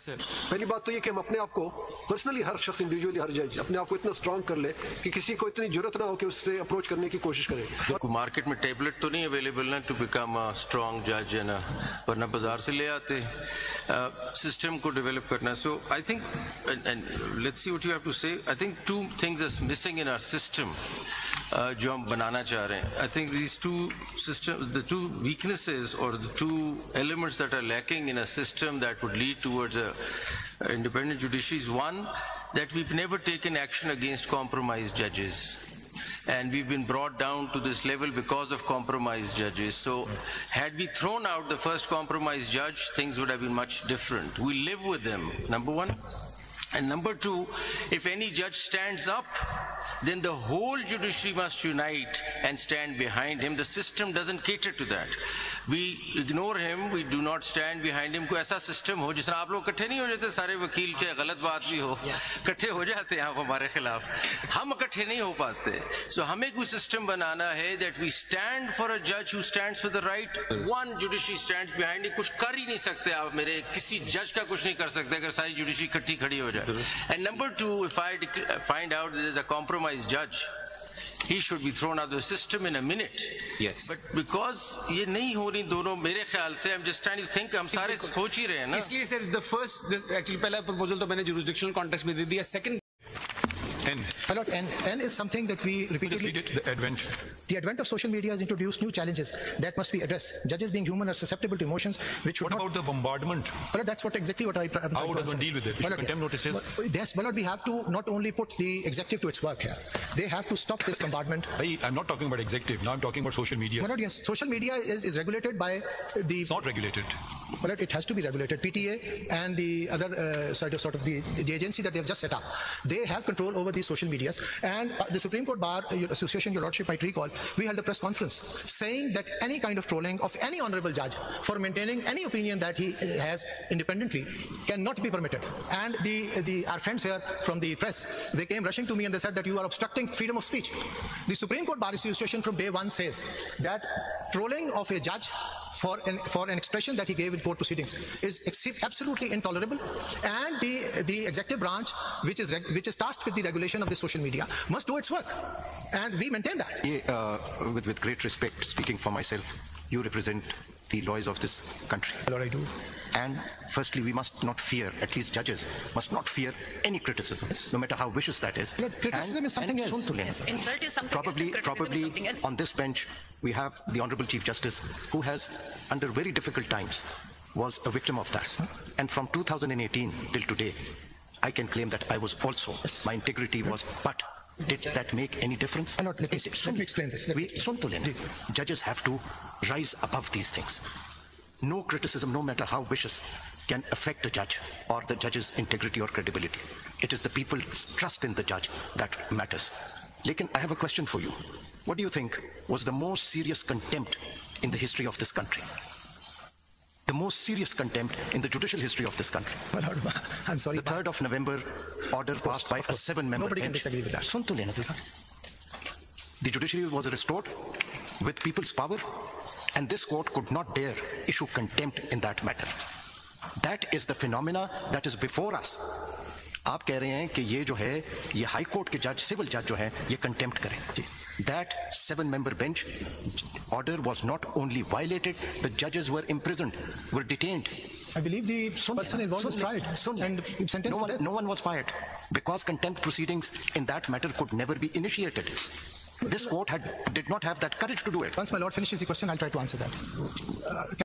पहली बात तो ये कि हम अपने आप को पर्सनली हर शख्स इंडिविजुअली हर जज अपने आप को इतना स्ट्रांग कर ले कि किसी को इतनी जरूरत ना हो कि उससे अप्रोच करने की कोशिश करे। मार्केट में टेबलेट तो नहीं अवेलेबल ना टू बिकम अ स्ट्रांग जज है ना, वरना बाजार से ले आते। सिस्टम को डेवलप करना, so I think and let's see what you have to say. I think two things are missing in our system जो हम बनाना चाह रहे हैं। I think these two system, the two weaknesses और the two elements that are lacking in a system that would lead towards a independent judiciary is one, that we've never taken action against compromised judges, and we've been brought down to this level because of compromised judges. So had we thrown out the first compromised judge, things would have been much different. We live with them, number one. And number two, if any judge stands up, then the whole judiciary must unite and stand behind him. The system doesn't cater to that. We ignore him, we do not stand behind him. कोई ऐसा system हो जिसमें आप लोग इकट्ठे नहीं हो जाते, सारे वकील चाहे गलत बात भी हो इकट्ठे हो जाते हैं आप हमारे खिलाफ, हम इकट्ठे नहीं हो पाते। So हमें कोई सिस्टम बनाना है that we stand for a judge who stands for the right. One judiciary stands behind it. कुछ कर ही नहीं सकते आप, मेरे किसी जज का कुछ नहीं कर सकते अगर सारी जुडिशरी इकट्ठी खड़ी हो जाए। And number two, if I find out there is a compromised judge, he should be thrown out of the system in a minute. Yes. But because ये नहीं हो रही दोनों, मेरे ख्याल से I'm just trying to think, हम सारे सोच ही रहे हैं ना। इसलिए सर actually पहला proposal तो मैंने jurisdictional context में दे दिया। Second, N is something that we repeatedly... The advent of social media has introduced new challenges that must be addressed. Judges, being human, are susceptible to emotions which would What about the bombardment? Well, that's exactly what I... How does one deal with it? Issue contempt notices? Yes, but we have to not only put the executive to its work here. They have to stop this bombardment. I'm not talking about executive. Now I'm talking about social media. Well, yes, social media is regulated by the... It's not regulated. Well, it has to be regulated. PTA and the other sort of the agency that they have just set up, they have control over these social medias. And the Supreme Court Bar Association, your Lordship might recall, we held a press conference saying that any kind of trolling of any honorable judge for maintaining any opinion that he has independently cannot be permitted. And our friends here from the press, they came rushing to me and they said that you are obstructing freedom of speech. The Supreme Court Bar Association from day one says that trolling of a judge for an expression that he gave in court proceedings is absolutely intolerable, and the executive branch, which is tasked with the regulation of the social media, must do its work, and we maintain that. With great respect, speaking for myself, you represent the lawyers of this country. Lord, I do. And firstly, we must not fear, at least judges must not fear any criticism, no matter how vicious that is. Lord, criticism is something else. Yes, insult is something probably else. On this bench, we have the Honorable Chief Justice, who has, under very difficult times, was a victim of that. And from 2018 till today, I can claim that I was also, my integrity was, but did that make any difference? Let me explain this. Judges have to rise above these things. No criticism, no matter how vicious, can affect a judge or the judge's integrity or credibility. It is the people's trust in the judge that matters. Lekin, I have a question for you. What do you think was the most serious contempt in the history of this country? The most serious contempt in the judicial history of this country. Well, I'm sorry. The 3rd of November order passed by a 7-member bench. Nobody can disagree with that. The judiciary was restored with people's power, and this court could not dare issue contempt in that matter. That is the phenomena that is before us. आप कह रहे हैं कि ये जो है, ये high court के जज, सिविल जज जो है, ये कंटेम्प्ट करें. That 7-member bench order was not only violated, the judges were imprisoned, were detained. I believe the person involved was tried and sentenced to death. No one was fired because contempt proceedings in that matter could never be initiated. This court did not have that courage to do it. Once my lord finishes the question, I'll try to answer that.